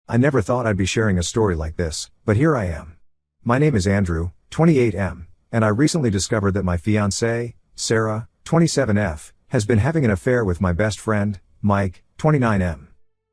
I never thought I'd be sharing a story like this, but here I am. My name is Andrew, 28M, and I recently discovered that my fiancée, Sarah, 27F, has been having an affair with my best friend, Mike, 29M.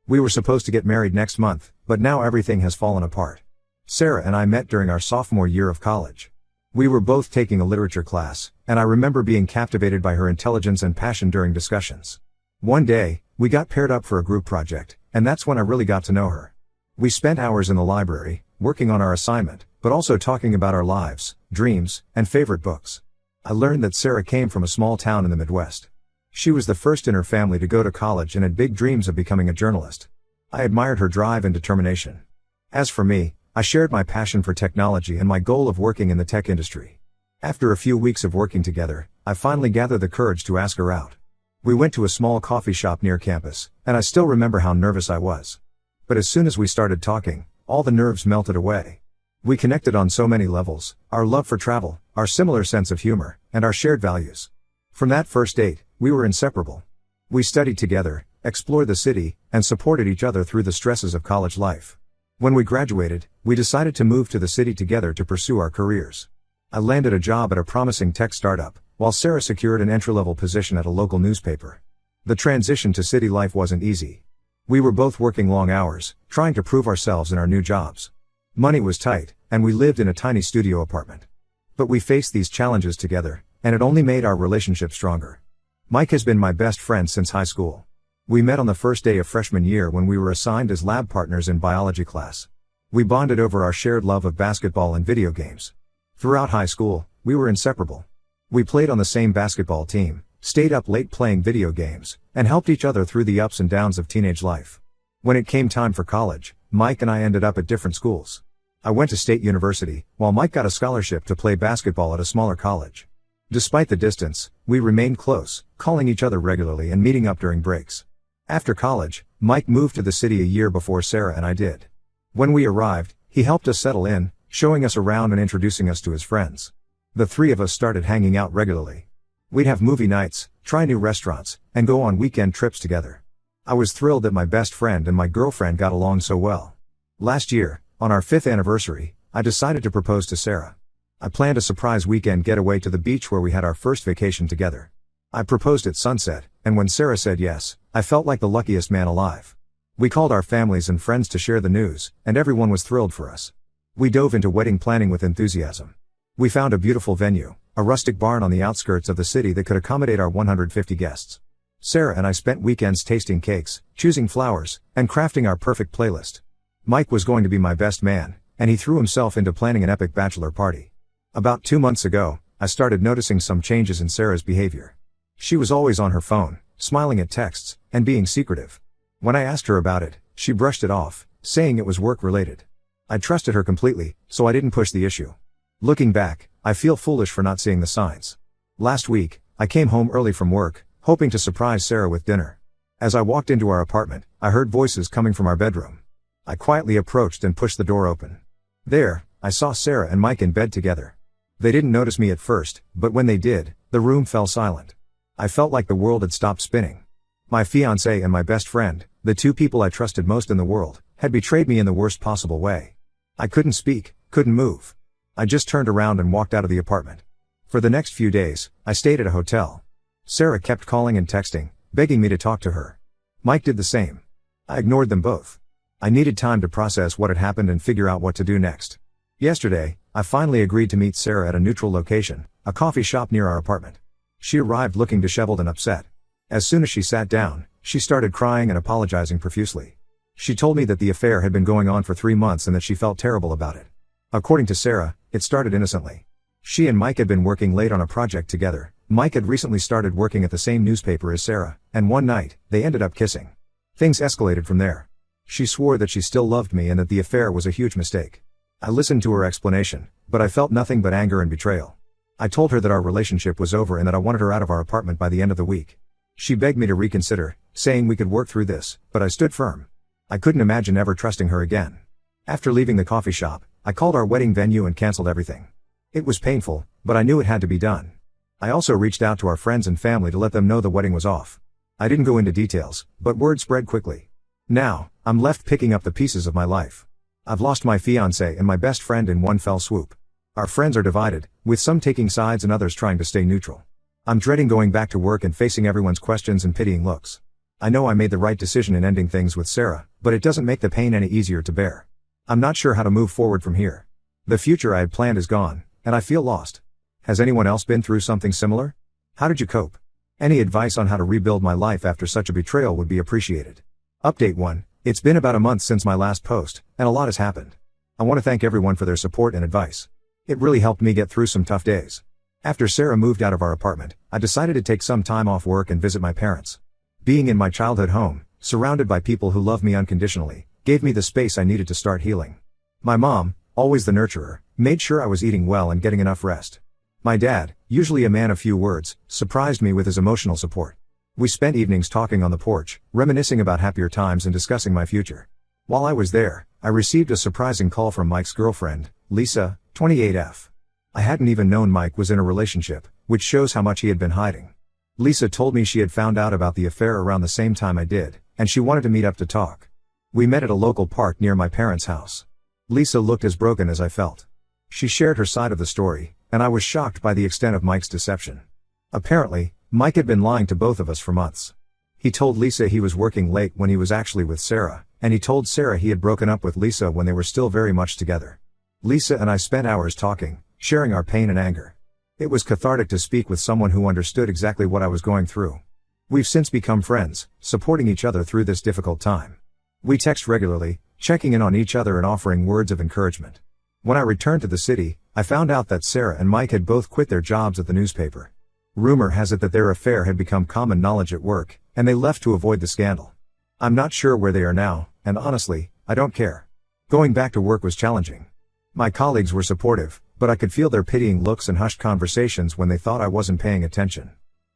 We were supposed to get married next month, but now everything has fallen apart. Sarah and I met during our sophomore year of college. We were both taking a literature class, and I remember being captivated by her intelligence and passion during discussions. One day, we got paired up for a group project, and that's when I really got to know her. We spent hours in the library, working on our assignment, but also talking about our lives, dreams, and favorite books. I learned that Sarah came from a small town in the Midwest. She was the first in her family to go to college and had big dreams of becoming a journalist. I admired her drive and determination. As for me, I shared my passion for technology and my goal of working in the tech industry. After a few weeks of working together, I finally gathered the courage to ask her out. We went to a small coffee shop near campus, and I still remember how nervous I was. But as soon as we started talking, all the nerves melted away. We connected on so many levels: our love for travel, our similar sense of humor, and our shared values. From that first date, we were inseparable. We studied together, explored the city, and supported each other through the stresses of college life. When we graduated, we decided to move to the city together to pursue our careers. I landed a job at a promising tech startup, while Sarah secured an entry-level position at a local newspaper. The transition to city life wasn't easy. We were both working long hours, trying to prove ourselves in our new jobs. Money was tight, and we lived in a tiny studio apartment. But we faced these challenges together, and it only made our relationship stronger. Mike has been my best friend since high school. We met on the first day of freshman year when we were assigned as lab partners in biology class. We bonded over our shared love of basketball and video games. Throughout high school, we were inseparable. We played on the same basketball team, stayed up late playing video games, and helped each other through the ups and downs of teenage life. When it came time for college, Mike and I ended up at different schools. I went to State University, while Mike got a scholarship to play basketball at a smaller college. Despite the distance, we remained close, calling each other regularly and meeting up during breaks. After college, Mike moved to the city a year before Sarah and I did. When we arrived, he helped us settle in, showing us around and introducing us to his friends. The three of us started hanging out regularly. We'd have movie nights, try new restaurants, and go on weekend trips together. I was thrilled that my best friend and my girlfriend got along so well. Last year, on our 5th anniversary, I decided to propose to Sarah. I planned a surprise weekend getaway to the beach where we had our first vacation together. I proposed at sunset, and when Sarah said yes, I felt like the luckiest man alive. We called our families and friends to share the news, and everyone was thrilled for us. We dove into wedding planning with enthusiasm. We found a beautiful venue, a rustic barn on the outskirts of the city that could accommodate our 150 guests. Sarah and I spent weekends tasting cakes, choosing flowers, and crafting our perfect playlist. Mike was going to be my best man, and he threw himself into planning an epic bachelor party. About 2 months ago, I started noticing some changes in Sarah's behavior. She was always on her phone, smiling at texts, and being secretive. When I asked her about it, she brushed it off, saying it was work-related. I trusted her completely, so I didn't push the issue. Looking back, I feel foolish for not seeing the signs. Last week, I came home early from work, hoping to surprise Sarah with dinner. As I walked into our apartment, I heard voices coming from our bedroom. I quietly approached and pushed the door open. There, I saw Sarah and Mike in bed together. They didn't notice me at first, but when they did, the room fell silent. I felt like the world had stopped spinning. My fiancée and my best friend, the two people I trusted most in the world, had betrayed me in the worst possible way. I couldn't speak, couldn't move. I just turned around and walked out of the apartment. For the next few days, I stayed at a hotel. Sarah kept calling and texting, begging me to talk to her. Mike did the same. I ignored them both. I needed time to process what had happened and figure out what to do next. Yesterday, I finally agreed to meet Sarah at a neutral location, a coffee shop near our apartment. She arrived looking disheveled and upset. As soon as she sat down, she started crying and apologizing profusely. She told me that the affair had been going on for 3 months and that she felt terrible about it. According to Sarah, it started innocently. She and Mike had been working late on a project together. Mike had recently started working at the same newspaper as Sarah, and one night, they ended up kissing. Things escalated from there. She swore that she still loved me and that the affair was a huge mistake. I listened to her explanation, but I felt nothing but anger and betrayal. I told her that our relationship was over and that I wanted her out of our apartment by the end of the week. She begged me to reconsider, saying we could work through this, but I stood firm. I couldn't imagine ever trusting her again. After leaving the coffee shop, I called our wedding venue and canceled everything. It was painful, but I knew it had to be done. I also reached out to our friends and family to let them know the wedding was off. I didn't go into details, but word spread quickly. Now, I'm left picking up the pieces of my life. I've lost my fiancée and my best friend in one fell swoop. Our friends are divided, with some taking sides and others trying to stay neutral. I'm dreading going back to work and facing everyone's questions and pitying looks. I know I made the right decision in ending things with Sarah, but it doesn't make the pain any easier to bear. I'm not sure how to move forward from here. The future I had planned is gone, and I feel lost. Has anyone else been through something similar? How did you cope? Any advice on how to rebuild my life after such a betrayal would be appreciated. Update 1. It's been about a month since my last post, and a lot has happened. I want to thank everyone for their support and advice. It really helped me get through some tough days. After Sarah moved out of our apartment, I decided to take some time off work and visit my parents. Being in my childhood home, surrounded by people who love me unconditionally, gave me the space I needed to start healing. My mom, always the nurturer, made sure I was eating well and getting enough rest. My dad, usually a man of few words, surprised me with his emotional support. We spent evenings talking on the porch, reminiscing about happier times and discussing my future. While I was there, I received a surprising call from Mike's girlfriend, Lisa, 28F. I hadn't even known Mike was in a relationship, which shows how much he had been hiding. Lisa told me she had found out about the affair around the same time I did, and she wanted to meet up to talk. We met at a local park near my parents' house. Lisa looked as broken as I felt. She shared her side of the story, and I was shocked by the extent of Mike's deception. Apparently, Mike had been lying to both of us for months. He told Lisa he was working late when he was actually with Sarah, and he told Sarah he had broken up with Lisa when they were still very much together. Lisa and I spent hours talking, sharing our pain and anger. It was cathartic to speak with someone who understood exactly what I was going through. We've since become friends, supporting each other through this difficult time. We text regularly, checking in on each other and offering words of encouragement. When I returned to the city, I found out that Sarah and Mike had both quit their jobs at the newspaper. Rumor has it that their affair had become common knowledge at work, and they left to avoid the scandal. I'm not sure where they are now, and honestly, I don't care. Going back to work was challenging. My colleagues were supportive, but I could feel their pitying looks and hushed conversations when they thought I wasn't paying attention.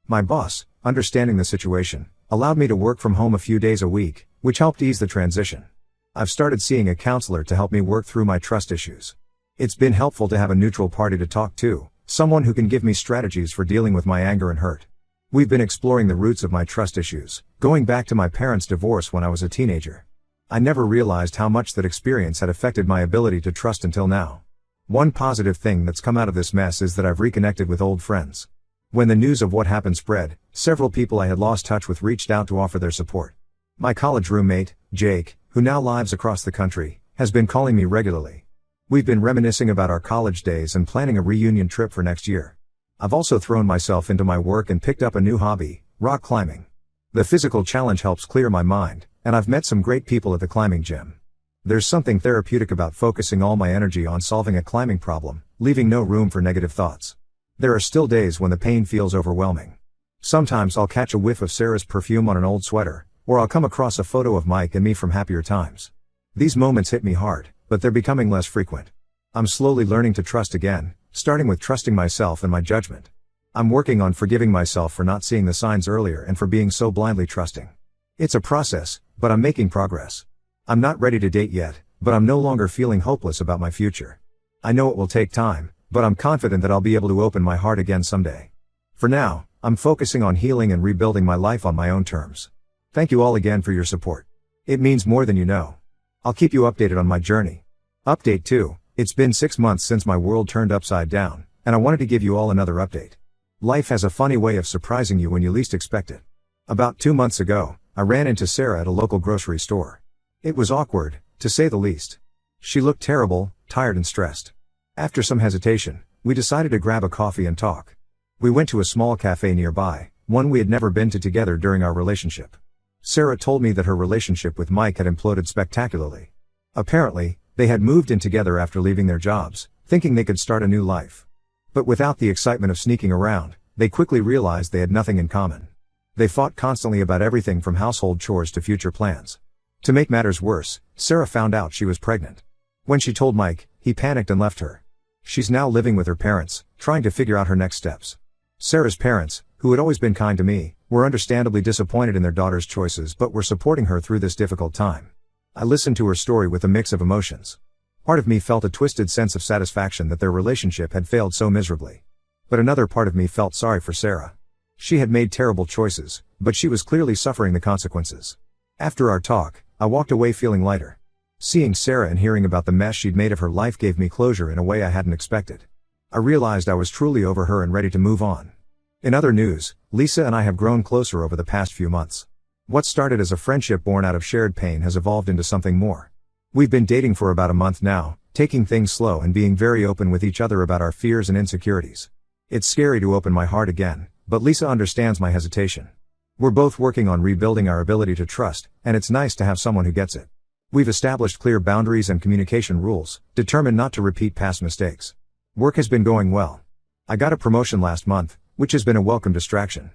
My boss, understanding the situation, allowed me to work from home a few days a week, which helped ease the transition. I've started seeing a counselor to help me work through my trust issues. It's been helpful to have a neutral party to talk to, someone who can give me strategies for dealing with my anger and hurt. We've been exploring the roots of my trust issues, going back to my parents' divorce when I was a teenager. I never realized how much that experience had affected my ability to trust until now. One positive thing that's come out of this mess is that I've reconnected with old friends. When the news of what happened spread, several people I had lost touch with reached out to offer their support. My college roommate, Jake, who now lives across the country, has been calling me regularly. We've been reminiscing about our college days and planning a reunion trip for next year. I've also thrown myself into my work and picked up a new hobby, rock climbing. The physical challenge helps clear my mind, and I've met some great people at the climbing gym. There's something therapeutic about focusing all my energy on solving a climbing problem, leaving no room for negative thoughts. There are still days when the pain feels overwhelming. Sometimes I'll catch a whiff of Sarah's perfume on an old sweater, or I'll come across a photo of Mike and me from happier times. These moments hit me hard, but they're becoming less frequent. I'm slowly learning to trust again, starting with trusting myself and my judgment. I'm working on forgiving myself for not seeing the signs earlier and for being so blindly trusting. It's a process, but I'm making progress. I'm not ready to date yet, but I'm no longer feeling hopeless about my future. I know it will take time, but I'm confident that I'll be able to open my heart again someday. For now, I'm focusing on healing and rebuilding my life on my own terms. Thank you all again for your support. It means more than you know. I'll keep you updated on my journey. Update 2. It's been 6 months since my world turned upside down, and I wanted to give you all another update. Life has a funny way of surprising you when you least expect it. About 2 months ago, I ran into Sarah at a local grocery store. It was awkward, to say the least. She looked terrible, tired and stressed. After some hesitation, we decided to grab a coffee and talk. We went to a small cafe nearby, one we had never been to together during our relationship. Sarah told me that her relationship with Mike had imploded spectacularly. Apparently, they had moved in together after leaving their jobs, thinking they could start a new life. But without the excitement of sneaking around, they quickly realized they had nothing in common. They fought constantly about everything from household chores to future plans. To make matters worse, Sarah found out she was pregnant. When she told Mike, he panicked and left her. She's now living with her parents, trying to figure out her next steps. Sarah's parents, who had always been kind to me, were understandably disappointed in their daughter's choices but were supporting her through this difficult time. I listened to her story with a mix of emotions. Part of me felt a twisted sense of satisfaction that their relationship had failed so miserably. But another part of me felt sorry for Sarah. She had made terrible choices, but she was clearly suffering the consequences. After our talk, I walked away feeling lighter. Seeing Sarah and hearing about the mess she'd made of her life gave me closure in a way I hadn't expected. I realized I was truly over her and ready to move on. In other news, Lisa and I have grown closer over the past few months. What started as a friendship born out of shared pain has evolved into something more. We've been dating for about a month now, taking things slow and being very open with each other about our fears and insecurities. It's scary to open my heart again, but Lisa understands my hesitation. We're both working on rebuilding our ability to trust, and it's nice to have someone who gets it. We've established clear boundaries and communication rules, determined not to repeat past mistakes. Work has been going well. I got a promotion last month, which has been a welcome distraction.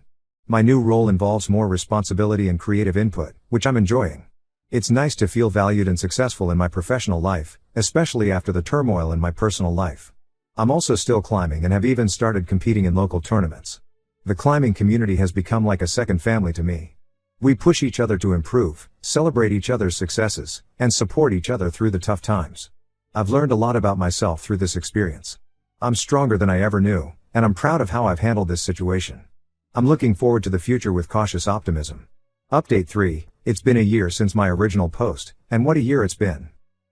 My new role involves more responsibility and creative input, which I'm enjoying. It's nice to feel valued and successful in my professional life, especially after the turmoil in my personal life. I'm also still climbing and have even started competing in local tournaments. The climbing community has become like a second family to me. We push each other to improve, celebrate each other's successes, and support each other through the tough times. I've learned a lot about myself through this experience. I'm stronger than I ever knew, and I'm proud of how I've handled this situation. I'm looking forward to the future with cautious optimism. Update 3. It's been a year since my original post, and what a year it's been.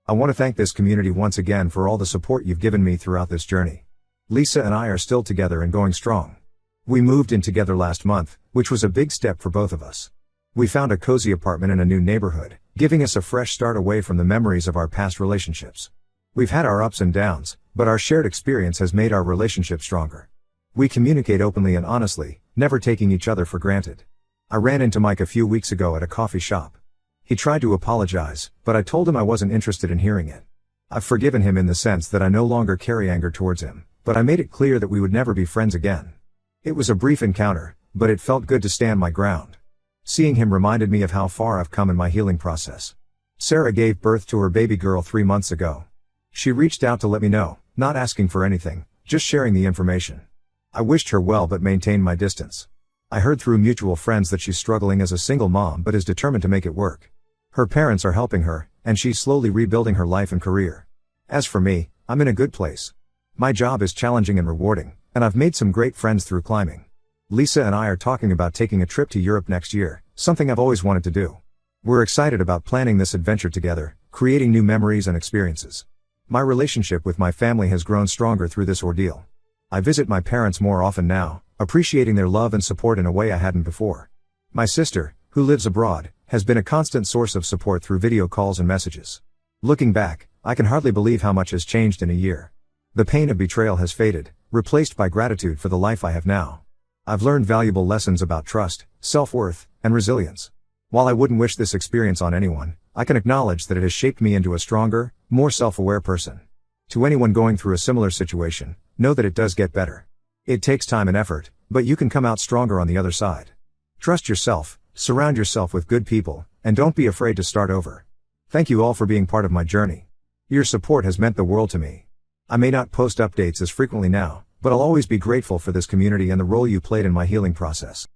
I want to thank this community once again for all the support you've given me throughout this journey. Lisa and I are still together and going strong. We moved in together last month, which was a big step for both of us. We found a cozy apartment in a new neighborhood, giving us a fresh start away from the memories of our past relationships. We've had our ups and downs, but our shared experience has made our relationship stronger. We communicate openly and honestly, never taking each other for granted. I ran into Mike a few weeks ago at a coffee shop. He tried to apologize, but I told him I wasn't interested in hearing it. I've forgiven him in the sense that I no longer carry anger towards him, but I made it clear that we would never be friends again. It was a brief encounter, but it felt good to stand my ground. Seeing him reminded me of how far I've come in my healing process. Sarah gave birth to her baby girl 3 months ago. She reached out to let me know, not asking for anything, just sharing the information. I wished her well but maintained my distance. I heard through mutual friends that she's struggling as a single mom but is determined to make it work. Her parents are helping her, and she's slowly rebuilding her life and career. As for me, I'm in a good place. My job is challenging and rewarding, and I've made some great friends through climbing. Lisa and I are talking about taking a trip to Europe next year, something I've always wanted to do. We're excited about planning this adventure together, creating new memories and experiences. My relationship with my family has grown stronger through this ordeal. I visit my parents more often now, appreciating their love and support in a way I hadn't before. My sister, who lives abroad, has been a constant source of support through video calls and messages. Looking back, I can hardly believe how much has changed in a year. The pain of betrayal has faded, replaced by gratitude for the life I have now. I've learned valuable lessons about trust, self-worth, and resilience. While I wouldn't wish this experience on anyone, I can acknowledge that it has shaped me into a stronger, more self-aware person. To anyone going through a similar situation, know that it does get better. It takes time and effort, but you can come out stronger on the other side. Trust yourself, surround yourself with good people, and don't be afraid to start over. Thank you all for being part of my journey. Your support has meant the world to me. I may not post updates as frequently now, but I'll always be grateful for this community and the role you played in my healing process.